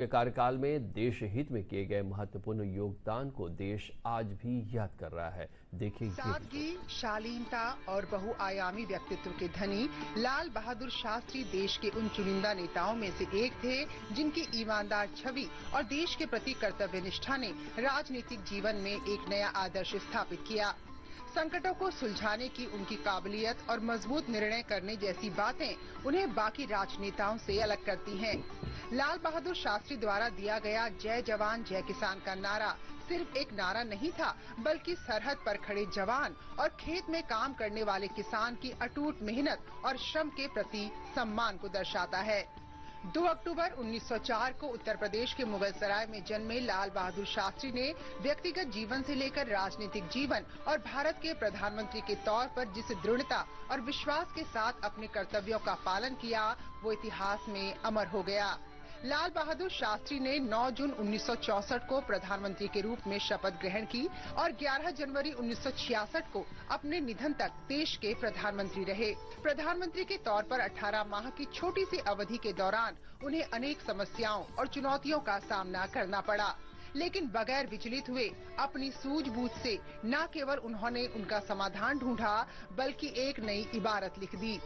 के कार्यकाल में देश हित में किए गए महत्वपूर्ण योगदान को देश आज भी याद कर रहा है। देखिए सादगी, शालीनता और बहुआयामी व्यक्तित्व के धनी लाल बहादुर शास्त्री देश के उन चुनिंदा नेताओं में से एक थे जिनकी ईमानदार छवि और देश के प्रति कर्तव्य निष्ठा ने राजनीतिक जीवन में एक नया आदर्श स्थापित किया। संकटों को सुलझाने की उनकी काबिलियत और मजबूत निर्णय करने जैसी बातें उन्हें बाकी राजनेताओं से अलग करती हैं। लाल बहादुर शास्त्री द्वारा दिया गया जय जवान जय किसान का नारा सिर्फ एक नारा नहीं था, बल्कि सरहद पर खड़े जवान और खेत में काम करने वाले किसान की अटूट मेहनत और श्रम के प्रति सम्मान को दर्शाता है। 2 अक्टूबर 1904 को उत्तर प्रदेश के मुगलसराय में जन्मे लाल बहादुर शास्त्री ने व्यक्तिगत जीवन से लेकर राजनीतिक जीवन और भारत के प्रधानमंत्री के तौर पर जिस दृढ़ता और विश्वास के साथ अपने कर्तव्यों का पालन किया, वो इतिहास में अमर हो गया। लाल बहादुर शास्त्री ने 9 जून 1964 को प्रधानमंत्री के रूप में शपथ ग्रहण की और 11 जनवरी 1966 को अपने निधन तक देश के प्रधानमंत्री रहे। प्रधानमंत्री के तौर पर 18 माह की छोटी सी अवधि के दौरान उन्हें अनेक समस्याओं और चुनौतियों का सामना करना पड़ा, लेकिन बगैर विचलित हुए अपनी सूझबूझ से न केवल उन्होंने उनका समाधान ढूंढा, बल्कि एक नई इबारत लिख दी।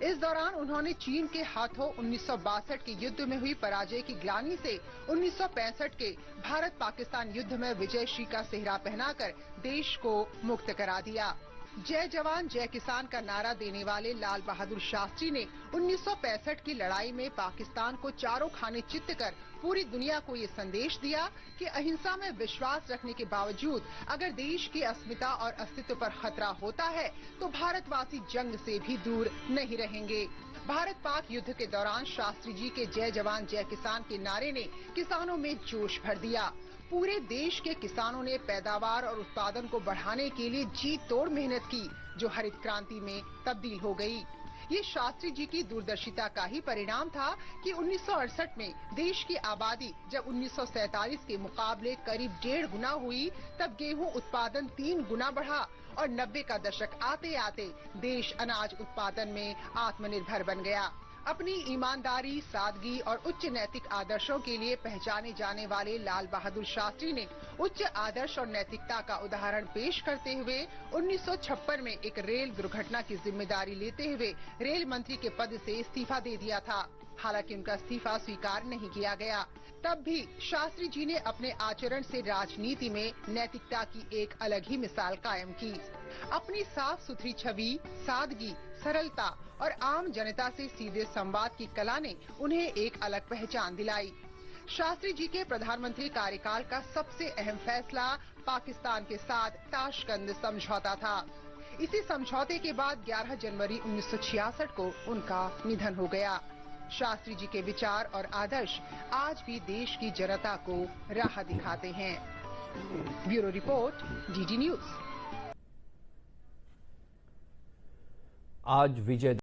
इस दौरान उन्होंने चीन के हाथों 1962 के युद्ध में हुई पराजय की ग्लानि से 1965 के भारत पाकिस्तान युद्ध में विजयश्री का सेहरा पहनाकर देश को मुक्त करा दिया। जय जवान जय किसान का नारा देने वाले लाल बहादुर शास्त्री ने 1965 की लड़ाई में पाकिस्तान को चारों खाने चित्त कर पूरी दुनिया को ये संदेश दिया कि अहिंसा में विश्वास रखने के बावजूद अगर देश की अस्मिता और अस्तित्व पर खतरा होता है तो भारतवासी जंग से भी दूर नहीं रहेंगे। भारत पाक युद्ध के दौरान शास्त्री जी के जय जवान जय किसान के नारे ने किसानों में जोश भर दिया। पूरे देश के किसानों ने पैदावार और उत्पादन को बढ़ाने के लिए जी तोड़ मेहनत की, जो हरित क्रांति में तब्दील हो गई। ये शास्त्री जी की दूरदर्शिता का ही परिणाम था कि 1968 में देश की आबादी जब 1947 के मुकाबले करीब 1.5 गुना हुई, तब गेहूं उत्पादन 3 गुना बढ़ा और 90 का दशक आते आते देश अनाज उत्पादन में आत्मनिर्भर बन गया। अपनी ईमानदारी, सादगी और उच्च नैतिक आदर्शों के लिए पहचाने जाने वाले लाल बहादुर शास्त्री ने उच्च आदर्श और नैतिकता का उदाहरण पेश करते हुए 1956 में एक रेल दुर्घटना की जिम्मेदारी लेते हुए रेल मंत्री के पद से इस्तीफा दे दिया था। हालांकि उनका इस्तीफा स्वीकार नहीं किया गया। तब भी शास्त्री जी ने अपने आचरण से राजनीति में नैतिकता की एक अलग ही मिसाल कायम की। अपनी साफ सुथरी छवि, सादगी, सरलता और आम जनता से सीधे संवाद की कला ने उन्हें एक अलग पहचान दिलाई। शास्त्री जी के प्रधानमंत्री कार्यकाल का सबसे अहम फैसला पाकिस्तान के साथ ताशकंद समझौता था। इसी समझौते के बाद 11 जनवरी 1966 को उनका निधन हो गया। शास्त्री जी के विचार और आदर्श आज भी देश की जनता को राह दिखाते हैं। Bureau report, DD news. आज विजय